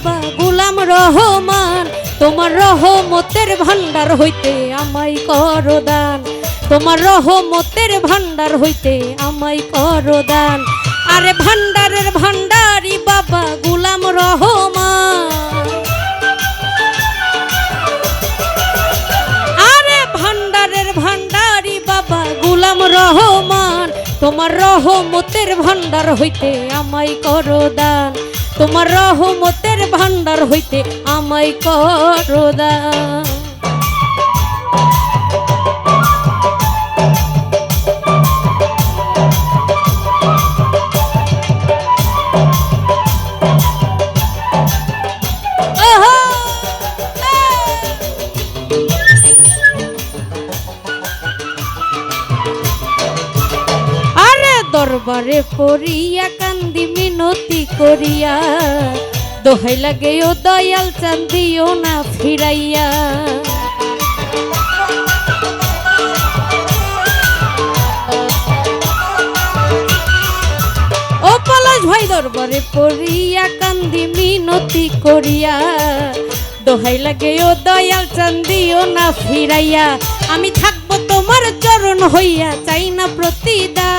বাবা গোলাম রহমান, তোমার রহমতের ভান্ডার হইতে আমায় করো দান, তোমার রহমতের ভান্ডার হইতে আমায় করো দান। আরে ভান্ডারের ভান্ডারি বাবা গোলাম রহমান, আরে ভান্ডারের ভান্ডারি বাবা গোলাম রহমান, তোমার রহমতের ভান্ডার হইতে আমায় করো দান, তোমার রহমতের ভান্ডার হইতে আমায় করো দান। দরবারে পড়িয়া কান্দি মিনতি করিয়া, দোহাই লাগে ও দয়াল চান্দিও না ফিরাইয়া। ও পলাশ ভাই দরবারে পড়িয়া কান্দি মিনতি করিয়া, দোহাই লাগে ও দয়াল চান্দিও না ফিরাইয়া। আমি থাকবো তোমার চরণ হইয়া, চাই না প্রতিদান,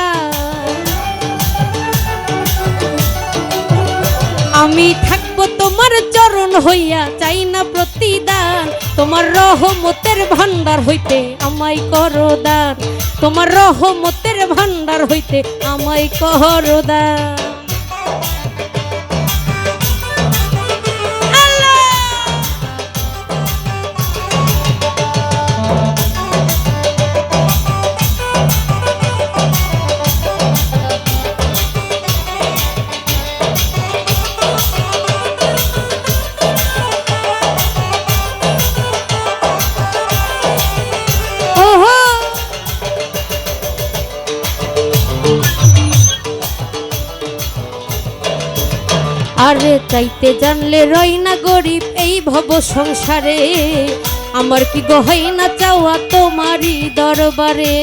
আমি থাকবো তোমার চরণ হইয়া, চাই না প্রতিদান। তোমার রহমতের ভান্ডার হইতে আমায় করো দান, তোমার রহমতের ভান্ডার হইতে আমায় করো দান। আরে চাইতে জানলে রই না গরিব এই ভব সংসারে, আমার কি গহাই না চাওয়া তোমারই দরবারে।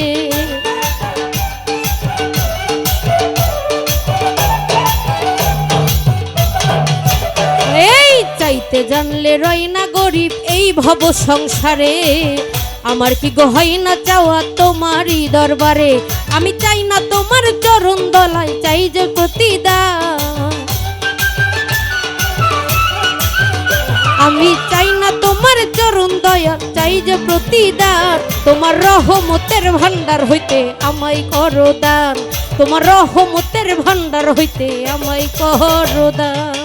এই চাইতে জানলে রই না গরিব এই ভব সংসারে, আমার কি গহাই না চাওয়া তোমারই দরবারে। আমি চাই না তোমার চরণ দলায়, চাই যে প্রতিদান, আমি চাই না তোমার চরণ দয়া, চাই যে প্রতিদান। তোমার রহমতের ভান্ডার হইতে আমায় করো দান, তোমার রহমতের ভান্ডার হইতে আমায় করো দান।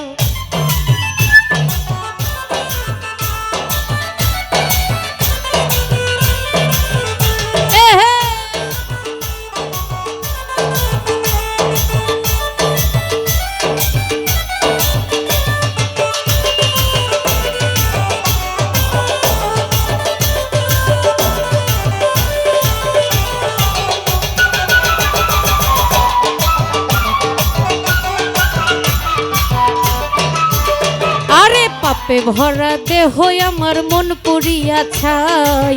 পাপে ভরা দেহ আমার মন পড়িয়া ছাই,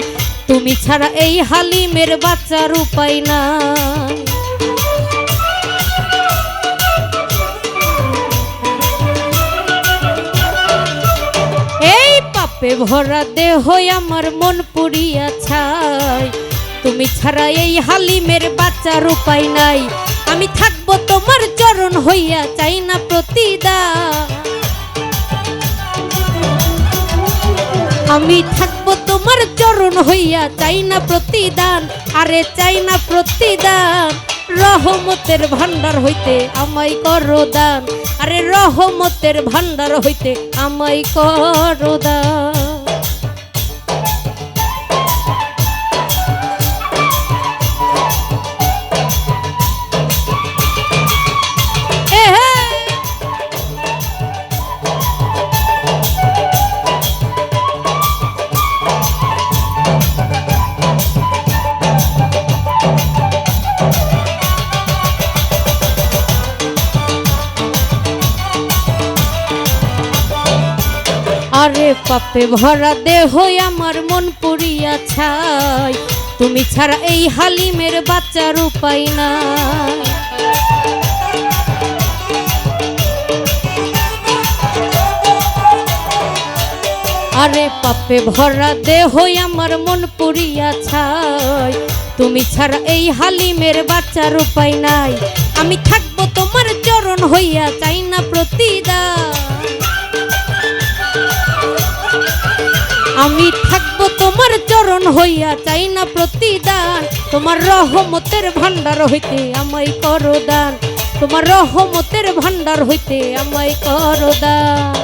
তুমি ছাড়া এই হালিমের বাঁচার উপায় নাই। এই পাপে ভরা দেহ আমার মন পড়িয়া ছাই, তুমি ছাড়া এই হালিমের বাঁচার উপায় নাই। আমি থাকবো তোমার চরণ হইয়া, চাই না প্রতিদান, আমি থাকবো তোমার চরণ হইয়া, চাই না প্রতিদান। আরে চাই না প্রতিদান, রহমতের ভান্ডার হইতে আমায় করো দান, আরে রহমতের ভান্ডার হইতে আমায় করো দান। আরে পাপে ভরা দেহ আমার মন পুড়িয়া ছাই, তুমি ছাড়া এই হালিমের বাচ্চার উপায় নাই। আরে পাপে ভরা দেহ আমার মন পুরিয়া ছাই, তুমি ছাড়া এই হালিমের বাচ্চার উপায় নাই। আমি থাকবো তোমার চরণ হইয়া, চাই না প্রতিদান। আমি থাকবো তোমার চরণ হইয়া, চাই না প্রতিদান। তোমার রহমতের ভান্ডার হইতে আমায় করো দান, তোমার রহমতের ভান্ডার হইতে আমায় করো দান।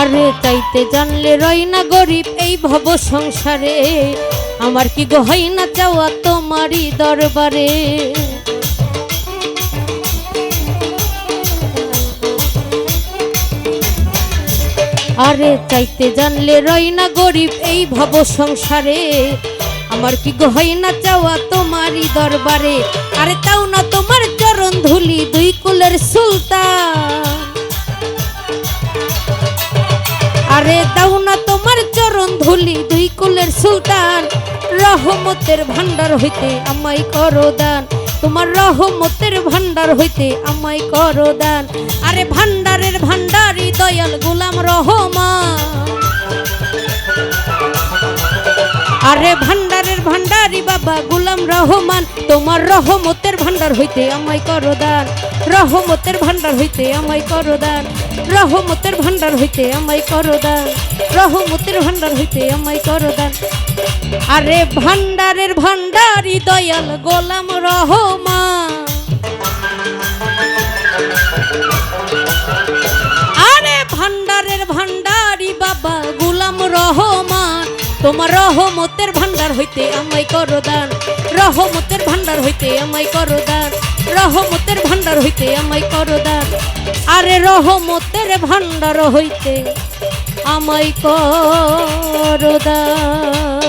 আরে চাইতে জানলে রই না গরিব এই ভব সংসারে, আমার কি গো হয় না চাওয়া তোমারই দরবারে। আরে চাইতে জানলে রই না গরিব এই ভব সংসারে, আমার কি গো হয় না চাওয়া তোমারই দরবারে। আরে তাও না তোমার চরণ ধুলি দুই কুলের সুলতান, আরে দাও না তোমার চরণ ধুলি দুই কুলের সুলতান। রহমতের ভান্ডার হইতে আমায় করো দান, তোমার রহমতের ভান্ডার হইতে আমায় করো দান। আরে ভান্ডারের ভান্ডারি দয়াল গোলাম রহমান, আরে ভান্ডারের ভান্ডারি বাবা গোলাম রহমান। তোমার রহমতের ভান্ডার হইতে আমায় করো দান, রহমতের ভান্ডার হইতে আমায় করো দান, রহমতের ভান্ডার হইতে আমায় করো দান, রহমতের ভান্ডার হইতে আমায় করো দান। আরে ভান্ডারের ভান্ডারি দয়াল গোলাম রহমান, আরে ভান্ডারের ভান্ডারি বাবা গোলাম রহমান। তোমার রহমতের ভান্ডার হইতে আমায় করো দান, রহমতের ভান্ডার হইতে আমায় করো দান, রহমতের ভান্ডার হইতে আমায় করো দান। আরে রহমতের ভান্ডার হইতে আমায় করো দান।